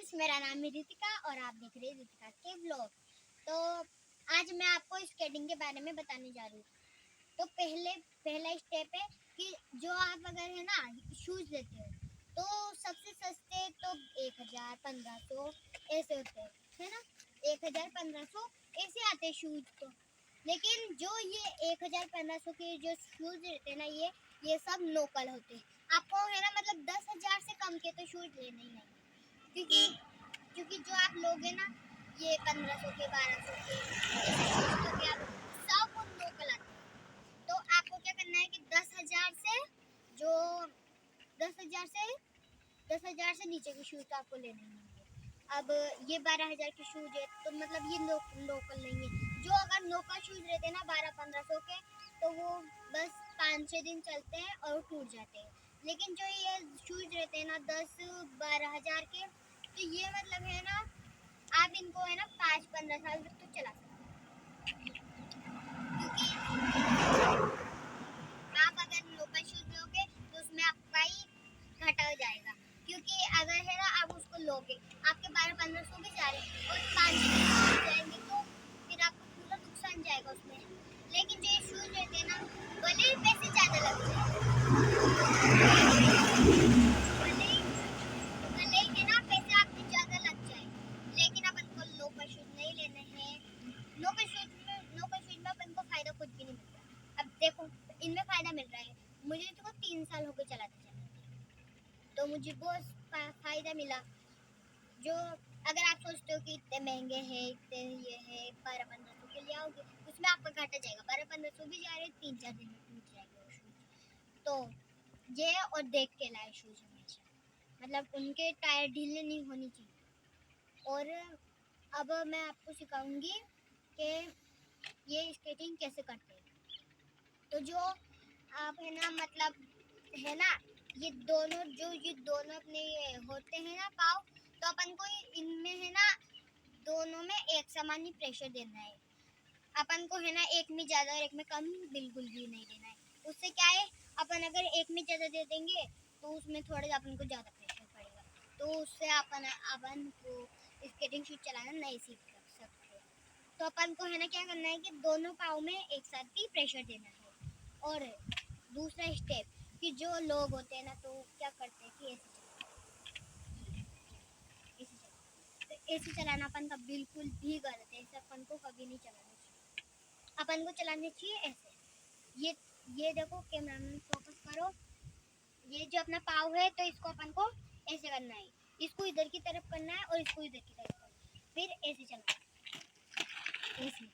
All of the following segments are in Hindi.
फ्रेंड्स, मेरा नाम है रितिका और आप देख रहे हैं रितिका के व्लॉग। तो आज मैं आपको स्केटिंग के बारे में बताने जा रही हूँ। तो पहला स्टेप है कि जो आप अगर है ना शूज़ लेते हो तो सबसे सस्ते तो 1000 1500 ऐसे होते हैं, है ना। 1000 1500 ऐसे आते हैं शूज़ तो। लेकिन जो ये 1000 1500 के जो शूज़ रहते हैं ना, ये सब लोकल होते हैं। आपको है ना मतलब 10,000 से कम के तो शूज़ लेने ही नहीं, क्योंकि क्योंकि जो आप लोग हैं ना ये 1500 के 1200 के तो क्या सब उन लोकल आते हैं। तो आपको क्या करना है कि 10,000 से जो 10,000 से 10,000 से नीचे के शूज़ तो आपको लेने ही होंगे। अब ये 12,000 के शूज़ है तो मतलब ये लोकल नहीं है। जो अगर लोकल शूज़ रहते हैं ना 12-1500 के, तो वो बस 5-6 दिन चलते हैं और टूट जाते हैं। लेकिन जो ये शूज़ रहते हैं ना 10-12,000 के, तो ये मतलब है ना आप इनको है ना 5-15 साल तक तो चला सकते हैं। क्योंकि आप अगर लोकल शूज़ लोगे तो उसमें आपका ही घाटा हो जाएगा। क्योंकि अगर है ना आप उसको लोगे, आपके 12-1500 भी जा रहे हैं और 5 जाएंगे तो फिर आपको पूरा नुकसान जाएगा उसमें। लेकिन जो ये शूज़ रहते हैं ना, भले ही पैसे ज़्यादा लगते हैं, भले ही है ना पैसे आपके ज़्यादा लग जाए, लेकिन अपन को लोकल शूज़ नहीं लेने हैं। लोकल शूज़ में अपन को फ़ायदा कुछ भी नहीं मिलता। अब देखो इनमें फ़ायदा मिल रहा है, मुझे तो 3 साल हो गए चलाते तो मुझे बहुत फ़ायदा मिला। जो अगर आप सोचते हो कि इतने महंगे हैं, इतने ये है 12-1500 के लिए आओगे, उसमें आपका घाटा जाएगा। 12-1500 भी जा रहे हैं, 3-4 दिन में टूट जाएंगे वो शूज़। तो ये और देख के लाए शूज़ हमेशा, मतलब उनके टायर ढीले नहीं होनी चाहिए। और अब मैं आपको सिखाऊंगी कि ये स्केटिंग कैसे करते हैं। तो जो आप है ना मतलब है ना ये दोनों अपने ये होते हैं ना पाव, तो अपन को इनमें है ना दोनों में एक समान ही प्रेशर देना है। अपन को है ना एक में ज़्यादा और एक में कम बिल्कुल भी नहीं देना है। उससे क्या है, अपन अगर एक में ज़्यादा दे देंगे तो उसमें थोड़ा अपन को ज़्यादा प्रेशर पड़ेगा, तो उससे अपन को स्केटिंग शूज चलाना नहीं सीख सकते। तो अपन को है ना क्या करना है कि दोनों पाँव में एक साथ ही प्रेशर देना है। और दूसरा स्टेप कि जो लोग होते हैं ना तो क्या करते हैं कि ऐसे चलाना अपन का बिल्कुल भी गलत है। ऐसे अपन को कभी नहीं चलाना चाहिए। अपन को चलाना चाहिए ऐसे। ये देखो, कैमरा में फोकस करो। ये जो अपना पाव है तो इसको अपन को ऐसे करना है, इसको इधर की तरफ करना है और इसको इधर की तरफ करना है, फिर ऐसे चलाना है ऐसे,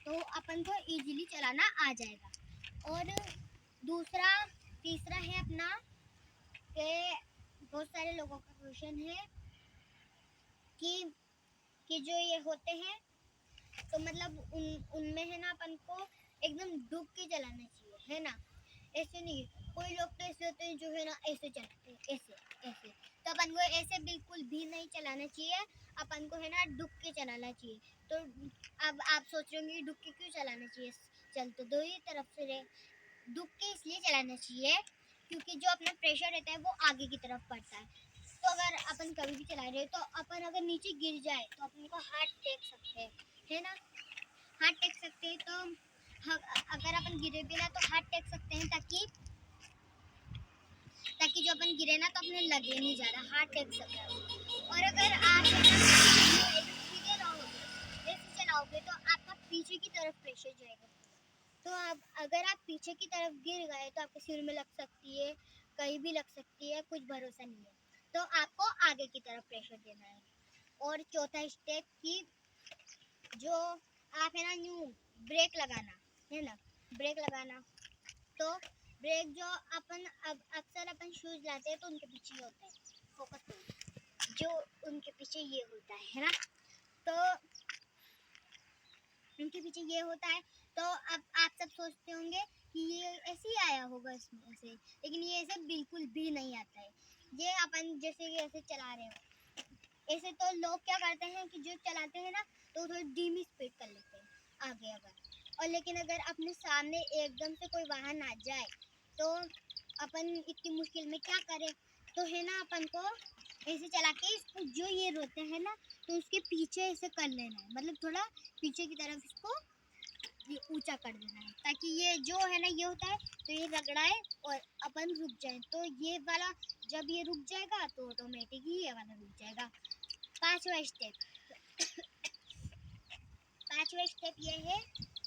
तो अपन को इजीली चलाना आ जाएगा। और तीसरा है अपना कि बहुत सारे लोगों का क्वेश्चन है कि जो ये होते हैं तो मतलब उनमें है ना अपन को एकदम डूब के चलाना चाहिए, है ना। ऐसे नहीं, कोई लोग तो ऐसे होते हैं जो है ना ऐसे चलाते हैं, ऐसे तो अपन को ऐसे बिल्कुल भी नहीं चलाना चाहिए। अपन को है ना डूब के चलाना चाहिए। तो अब आप सोच रहे होंगे डूब के क्यों चलाना चाहिए, चल तो दो ही तरफ से रहे। डूब के इसलिए चलाना चाहिए क्योंकि जो अपना प्रेशर रहता है वो आगे की तरफ पड़ता है। तो अगर अपन कभी भी चला रहे हैं तो अपन अगर नीचे गिर जाए तो अपन को हाथ टेक सकते हैं, है ना। हाथ टेक सकते हैं तो अगर अपन गिरे भी ना तो हाथ टेक सकते हैं ताकि जो अपन गिरे ना तो अपने लगे नहीं ज़्यादा, हाथ टेक सकते हैं। और अगर आप सीधे रहोगे ऐसे चलाओगे तो आपका पीछे की तरफ प्रेशर जाएगा। तो आप अगर आप पीछे की तरफ गिर गए तो आपके सिर में लग सकती है, कहीं भी लग सकती है, कुछ भरोसा नहीं है। तो आपको आगे की तरफ प्रेशर देना है। और चौथा स्टेप की जो आप है ना न्यू ब्रेक लगाना, है ना, ब्रेक लगाना। तो ब्रेक जो अपन अक्सर अपन शूज लाते हैं तो उनके पीछे ही होते हैं, फोकस करो, जो उनके पीछे ये होता है ना। तो उनके पीछे ये होता है। तो अब आप सब सोचते होंगे कि ये ऐसे ही आया होगा इसमें से, लेकिन ये ऐसे बिल्कुल भी नहीं आता है। ये अपन जैसे कि ऐसे चला रहे हो, ऐसे तो लोग क्या करते हैं कि जो चलाते हैं ना तो थोड़ी धीमी स्पीड कर लेते हैं आगे अगर। और लेकिन अगर अपने सामने एकदम से कोई वाहन आ जाए तो अपन इतनी मुश्किल में क्या करें, तो है ना अपन को ऐसे चला के इसको जो ये रोते हैं ना, तो उसके पीछे ऐसे कर लेना है, मतलब थोड़ा पीछे की तरफ इसको ये ऊंचा कर देना है, ताकि ये जो है ना ये होता है तो ये रगड़ाए और अपन रुक जाए। तो ये वाला जब ये रुक जाएगा तो ऑटोमेटिक ही ये वाला रुक जाएगा। पांचवा स्टेप ये है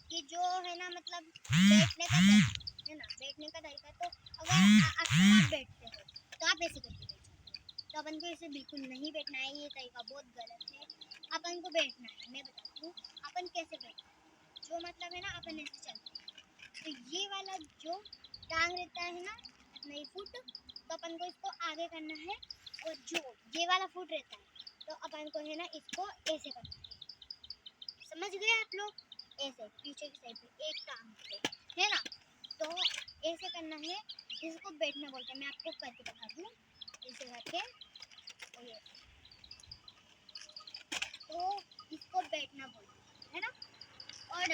कि जो है ना मतलब बैठने का तरीका है ना, बैठने का तरीका। तो अगर अक्सर आप बैठते हो तो आप ऐसे करके बैठो, तो अपन को ऐसे बिल्कुल नहीं बैठना है, ये तरीका बहुत गलत है। अपन को बैठना है, मैं बताती हूँ अपन कैसे बैठते हैं। जो मतलब है ना अपन ऐसे चलते हैं, तो ये वाला जो टांग रहता है ना अपना ये फुट, तो अपन को इसको आगे करना है, और जो ये वाला फुट रहता है तो अपन को है ना इसको ऐसे करना है। समझ गए आप लोग? ऐसे पीछे की साइड पे एक टांग पे है ना, तो ऐसे करना है। इसको बैठना बोलते हैं, मैं आपको करके बता दूं। ऐसे करके और ये, तो इसको बैठना बोलते हैं, है ना। और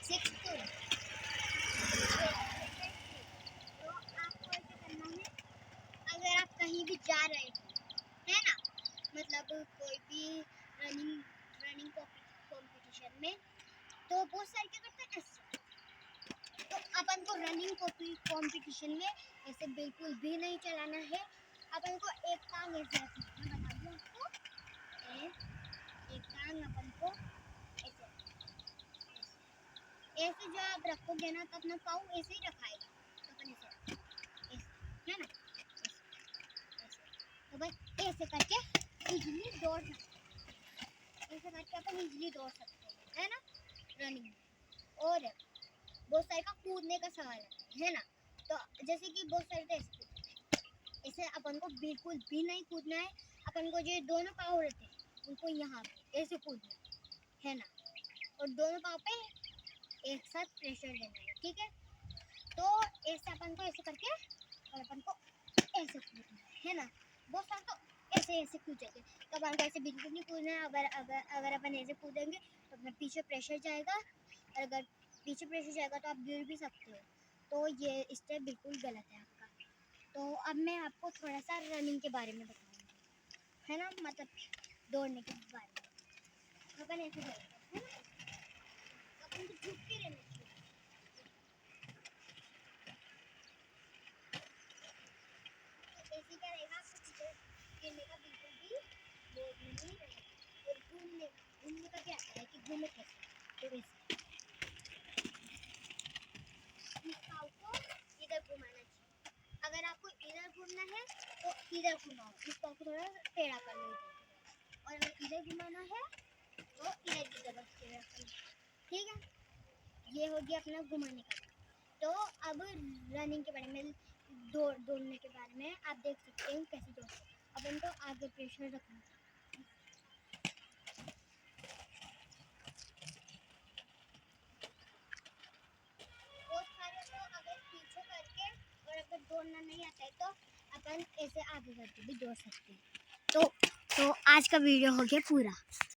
सिक्स तो आपको ऐसे करना है। अगर आप कहीं भी जा रहे हो है ना, मतलब कोई भी रनिंग रनिंग कंपटीशन में, तो बहुत सारे क्या करते हैं ऐसे। तो अपन को रनिंग कंपटीशन में ऐसे बिल्कुल भी नहीं चलाना है। अपन को एक टांग ऐसे रखना है, मैं बता दूं आपको। एक टांग अपन को ऐसे ऐसे जो आप रखोगे ना तो अपना पाँव ऐसे ही रखाएगा, तो अपन ऐसे है ना, तो बस ऐसे करके इजीली दौड़ सकते हैं। ऐसे करके अपन इजीली दौड़ सकते हैं, है ना, रनिंग में। और बहुत सारे का कूदने का सवाल है ना, तो जैसे कि बहुत सारे तो ऐसे अपन को बिल्कुल भी नहीं कूदना है। अपन को जो दोनों पाँव रहते हैं उनको यहाँ ऐसे कूदना है ना, और दोनों पाँव पे एक साथ प्रेशर देना है, ठीक है। तो ऐसे अपन को ऐसे करके और अपन को ऐसे कूदना है ना। बहुत सारे तो ऐसे ऐसे कूद जाते हैं, तो अपन को ऐसे बिल्कुल नहीं कूदना है। अगर अगर अगर अपन ऐसे कूदेंगे तो अपना पीछे प्रेशर जाएगा, और अगर पीछे प्रेशर जाएगा तो आप गिर भी सकते हो। तो ये स्टेप बिल्कुल गलत है आपका। तो अब मैं आपको थोड़ा सा रनिंग के बारे में बताऊंगी, है ना, मतलब दौड़ने के बारे में। अपन ऐसे दौड़ते हैं, है ना, तो अपन को झुक के रहना चाहिए। तो ऐसे क्या रहेगा, आपको पीछे गिरने का बिल्कुल भी वो नहीं रहेगा। और घूमने का क्या आता है कि घूमे कैसे, तो वैसे इस पाँव को इधर घुमाना चाहिए। अगर आपको इधर घूमना है तो इधर घुमाओ, इस पाँव को थोड़ा टेढ़ा कर लो इधर, और अगर इधर घुमाना है तो इधर की तरफ टेढ़ा कर लो, ठीक है। ये हो गया अपना घुमाने का। तो अब रनिंग के बारे में, दौड़ने के बारे में आप देख सकते हैं कैसे दौड़ते हैं। अपन को आगे प्रेशर रखना है। बहुत सारे तो अगर पीछे करके और अगर दौड़ना नहीं आता है तो अपन ऐसे आगे करके भी दौड़ सकते हैं। तो आज का वीडियो हो गया पूरा।